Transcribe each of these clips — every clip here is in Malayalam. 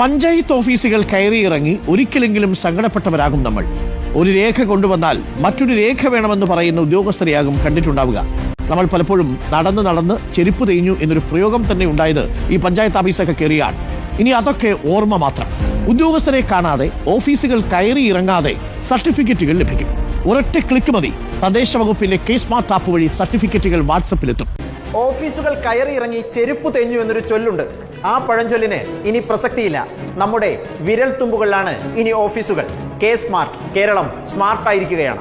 പഞ്ചായത്ത് ഓഫീസുകൾ കയറിയിറങ്ങി ഒരിക്കലെങ്കിലും സങ്കടപ്പെട്ടവരാകും നമ്മൾ. ഒരു രേഖ കൊണ്ടുവന്നാൽ മറ്റൊരു രേഖ വേണമെന്ന് പറയുന്ന ഉദ്യോഗസ്ഥരെയാകും കണ്ടിട്ടുണ്ടാവുക. നമ്മൾ പലപ്പോഴും നടന്ന് ചെരുപ്പ് തേഞ്ഞു എന്നൊരു പ്രയോഗം തന്നെ ഉണ്ടായത് ഈ പഞ്ചായത്ത് ഓഫീസൊക്കെ കയറിയാണ്. ഇനി അതൊക്കെ ഓർമ്മ മാത്രം. ഉദ്യോഗസ്ഥരെ കാണാതെ ഓഫീസുകൾ കയറി ഇറങ്ങാതെ സർട്ടിഫിക്കറ്റുകൾ ലഭിക്കും. ഒരൊറ്റ ക്ലിക്ക് മതി. തദ്ദേശ വകുപ്പിന്റെ K-Smart ആപ്പ് വഴി സർട്ടിഫിക്കറ്റുകൾ വാട്സപ്പിലെത്തും. ഓഫീസുകൾ കയറി ഇറങ്ങി ചെരുപ്പ് തെഞ്ഞു എന്നൊരു ചൊല്ലുണ്ട്. ആ പഴഞ്ചൊല്ലിന് ഇനി പ്രസക്തിയില്ല. നമ്മുടെ വിരൽ തുമ്പുകളിലാണ് ഇനി ഓഫീസുകൾ. K-Smart, കേരളം സ്മാർട്ടായിരിക്കുകയാണ്.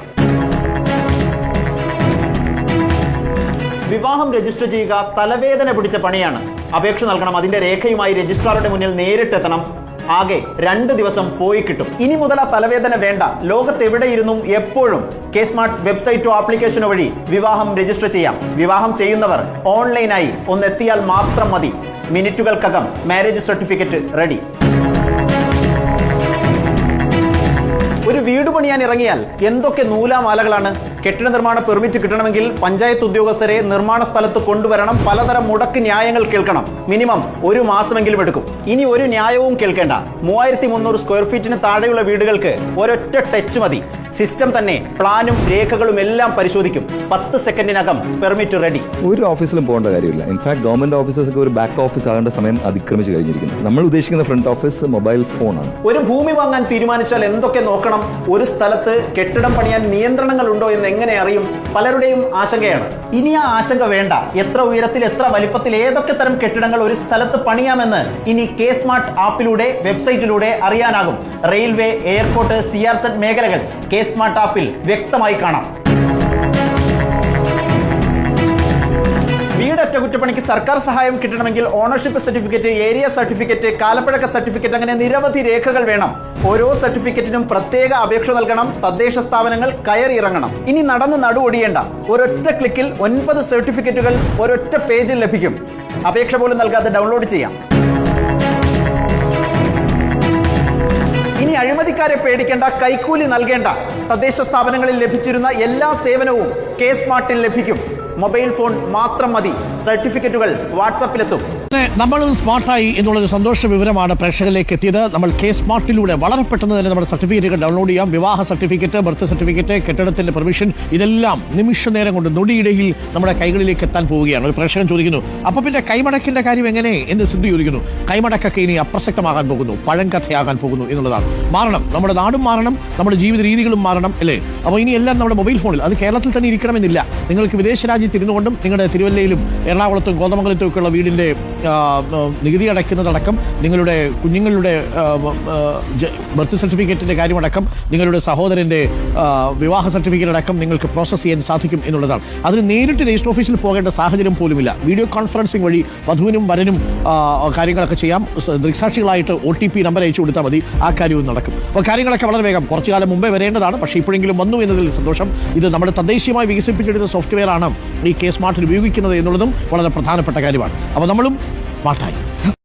വിവാഹം രജിസ്റ്റർ ചെയ്യുക തലവേദന പിടിച്ച പണിയാണ്. അപേക്ഷ നൽകണം, അതിന്റെ രേഖയുമായി രജിസ്ട്രാറുടെ മുന്നിൽ നേരിട്ടെത്തണം. ആകെ 2 ദിവസം പോയി കിട്ടും. ഇനി മുതൽ ആ തലവേദന വേണ്ട. ലോകത്തെവിടെയിരുന്നും എപ്പോഴും K-Smart വെബ്സൈറ്റോ ആപ്ലിക്കേഷനോ വഴി വിവാഹം രജിസ്റ്റർ ചെയ്യാം. വിവാഹം ചെയ്യുന്നവർ ഓൺലൈനായി ഒന്നെത്തിയാൽ മാത്രം മതി. മിനിറ്റുകൾക്കകം മാരേജ് സർട്ടിഫിക്കറ്റ് റെഡി. ഒരു വീട് പണിയാൻ ഇറങ്ങിയാൽ എന്തൊക്കെ നൂലാമാലകളാണ്. കെട്ടിട നിർമ്മാണ പെർമിറ്റ് കിട്ടണമെങ്കിൽ പഞ്ചായത്ത് ഉദ്യോഗസ്ഥരെ നിർമ്മാണ സ്ഥലത്ത് കൊണ്ടുവരണം. പലതരം മുടക്ക് ന്യായങ്ങൾ കേൾക്കണം. മിനിമം 1 മാസമെങ്കിലും എടുക്കും. ഇനി ഒരു ന്യായവും കേൾക്കേണ്ട. 3300 സ്ക്വയർ ഫീറ്റിന് താഴെയുള്ള വീടുകൾക്ക് ഒരൊറ്റ ടച്ച് മതി. സിസ്റ്റം തന്നെ പ്ലാനും രേഖകളും എല്ലാം പരിശോധിക്കും. 10 സെക്കൻഡിനകം പെർമിറ്റ് റെഡി. ഒരു ഓഫീസിലും പോകേണ്ട കാര്യമില്ല. ഇൻഫാക്ട് ഗവൺമെന്റ് ഓഫീസൊക്കെ ഒരു ബാക്ക് ഓഫീസ് ആകേണ്ട സമയം അതിക്രമിച്ച് കഴിഞ്ഞിരിക്കുന്നു. നമ്മൾ ഉദ്ദേശിക്കുന്ന ഫ്രണ്ട് ഓഫീസ് മൊബൈൽ ഫോണാണ്. ഒരു ഭൂമി വാങ്ങാൻ തീരുമാനിച്ചാൽ എന്തൊക്കെ നോക്കണം? ഒരു സ്ഥലത്ത് കെട്ടിടം പണിയാൻ നിയന്ത്രണങ്ങൾ ഉണ്ടോ എന്ന് എങ്ങനെ അറിയും? പലരുടെയും ആശങ്കയാണ്. ഇനി ആ ആശങ്ക വേണ്ട. എത്ര ഉയരത്തിൽ, എത്ര വലിപ്പത്തിൽ, ഏതൊക്കെ തരം കെട്ടിടങ്ങൾ ഒരു സ്ഥലത്ത് പണിയാമെന്ന് ഇനി K-Smart ആപ്പിലൂടെ, വെബ്സൈറ്റിലൂടെ അറിയാനാകും. റെയിൽവേ, എയർപോർട്ട്, CRZ മേഖലകൾ K-Smart ആപ്പിൽ വ്യക്തമായി കാണാം. വീട് അറ്റകുറ്റപ്പണിക്ക് സർക്കാർ സഹായം കിട്ടണമെങ്കിൽ ഓണർഷിപ്പ് സർട്ടിഫിക്കറ്റ്, ഏരിയ സർട്ടിഫിക്കറ്റ്, കാലപ്പഴക്ക സർട്ടിഫിക്കറ്റ്, അങ്ങനെ നിരവധി രേഖകൾ വേണം. ഓരോ സർട്ടിഫിക്കറ്റിനും പ്രത്യേക അപേക്ഷ നൽകണം. തദ്ദേശ സ്ഥാപനങ്ങൾ കയറി ഇറങ്ങണം. ഇനി നടന്ന് നടുവൊടിയേണ്ട. ഒരൊറ്റ ക്ലിക്കിൽ 9 സർട്ടിഫിക്കറ്റുകൾ ഒരൊറ്റ പേജിൽ ലഭിക്കും. അപേക്ഷ പോലും നൽകാതെ ഡൗൺലോഡ് ചെയ്യാം. ഇനി അഴിമതിക്കാരെ പേടിക്കേണ്ട, കൈക്കൂലി നൽകേണ്ട. തദ്ദേശ സ്ഥാപനങ്ങളിൽ ലഭിച്ചിരുന്ന എല്ലാ സേവനവും K-Smartൽ ലഭിക്കും. മൊബൈൽ ഫോൺ മാത്രം മതി. സർട്ടിഫിക്കറ്റുകൾ വാട്സാപ്പിലെത്തും. നമ്മളും സ്മാർട്ടായി എന്നുള്ളൊരു സന്തോഷ വിവരമാണ് പ്രേക്ഷകരിലേക്ക് എത്തിയത്. നമ്മൾ K-Smartലൂടെ വളരെ പെട്ടെന്ന് തന്നെ നമ്മുടെ സർട്ടിഫിക്കറ്റുകൾ ഡൗൺലോഡ് ചെയ്യാം. വിവാഹ സർട്ടിഫിക്കറ്റ്, ബർത്ത് സർട്ടിഫിക്കറ്റ്, കെട്ടിടത്തിന്റെ പെർമിഷൻ, ഇതെല്ലാം നിമിഷ നേരം കൊണ്ട് നൊടിയിടയിൽ നമ്മുടെ കൈകളിലേക്ക് എത്താൻ പോവുകയാണ്. ഒരു പ്രേക്ഷകൻ ചോദിക്കുന്നു, അപ്പൊ പിന്നെ കൈമടക്കിന്റെ കാര്യം എങ്ങനെ എന്ന് സിദ്ധു ചോദിക്കുന്നു. കൈമടക്കൊക്കെ ഇനി അപ്രസക്തമാകാൻ പോകുന്നു, പഴങ്കഥയാകാൻ പോകുന്നു എന്നുള്ളതാണ്. മാറണം, നമ്മുടെ നാടും മാറണം, നമ്മുടെ ജീവിത രീതികളും മാറണം, അല്ലേ? അപ്പോൾ ഇനി എല്ലാം നമ്മുടെ മൊബൈൽ ഫോണിൽ. അത് കേരളത്തിൽ തന്നെ ഇരിക്കണമെന്നില്ല. നിങ്ങൾക്ക് വിദേശ രാജ്യത്ത് ഇരുന്നുകൊണ്ടും നിങ്ങളുടെ തിരുവല്ലയിലും എറണാകുളത്തും കോതമംഗലത്തും ഒക്കെയുള്ള വീടിന്റെ നികുതി അടയ്ക്കുന്നതടക്കം, നിങ്ങളുടെ കുഞ്ഞുങ്ങളുടെ ബർത്ത് സർട്ടിഫിക്കറ്റിന്റെ കാര്യമടക്കം, നിങ്ങളുടെ സഹോദരന്റെ വിവാഹ സർട്ടിഫിക്കറ്റ് അടക്കം നിങ്ങൾക്ക് പ്രോസസ്സ് ചെയ്യാൻ സാധിക്കും എന്നുള്ളതാണ്. അതിന് നേരിട്ട് രജിസ്റ്റർ ഓഫീസിൽ പോകേണ്ട സാഹചര്യം പോലുമില്ല. വീഡിയോ കോൺഫറൻസിംഗ് വഴി വധുവിനും വരനും കാര്യങ്ങളൊക്കെ ചെയ്യാം. ദൃക്സാക്ഷികളായിട്ട് OTP നമ്പർ അയച്ചു കൊടുത്താൽ മതി. ആ കാര്യവും നടക്കും. അപ്പോൾ കാര്യങ്ങളൊക്കെ വളരെ വേഗം, കുറച്ചു കാലം മുമ്പേ വരേണ്ടതാണ്. പക്ഷേ ഇപ്പോഴെങ്കിലും വന്നു എന്നതിൽ സന്തോഷം. ഇത് നമ്മുടെ തദ്ദേശീയമായി വികസിപ്പിച്ചെടുത്ത സോഫ്റ്റ്വെയർ ആണ് ഈ K-Smartൽ ഉപയോഗിക്കുന്നത് എന്നുള്ളതും വളരെ പ്രധാനപ്പെട്ട കാര്യമാണ്. അപ്പോൾ നമ്മളും സ്മാർട്ടായി.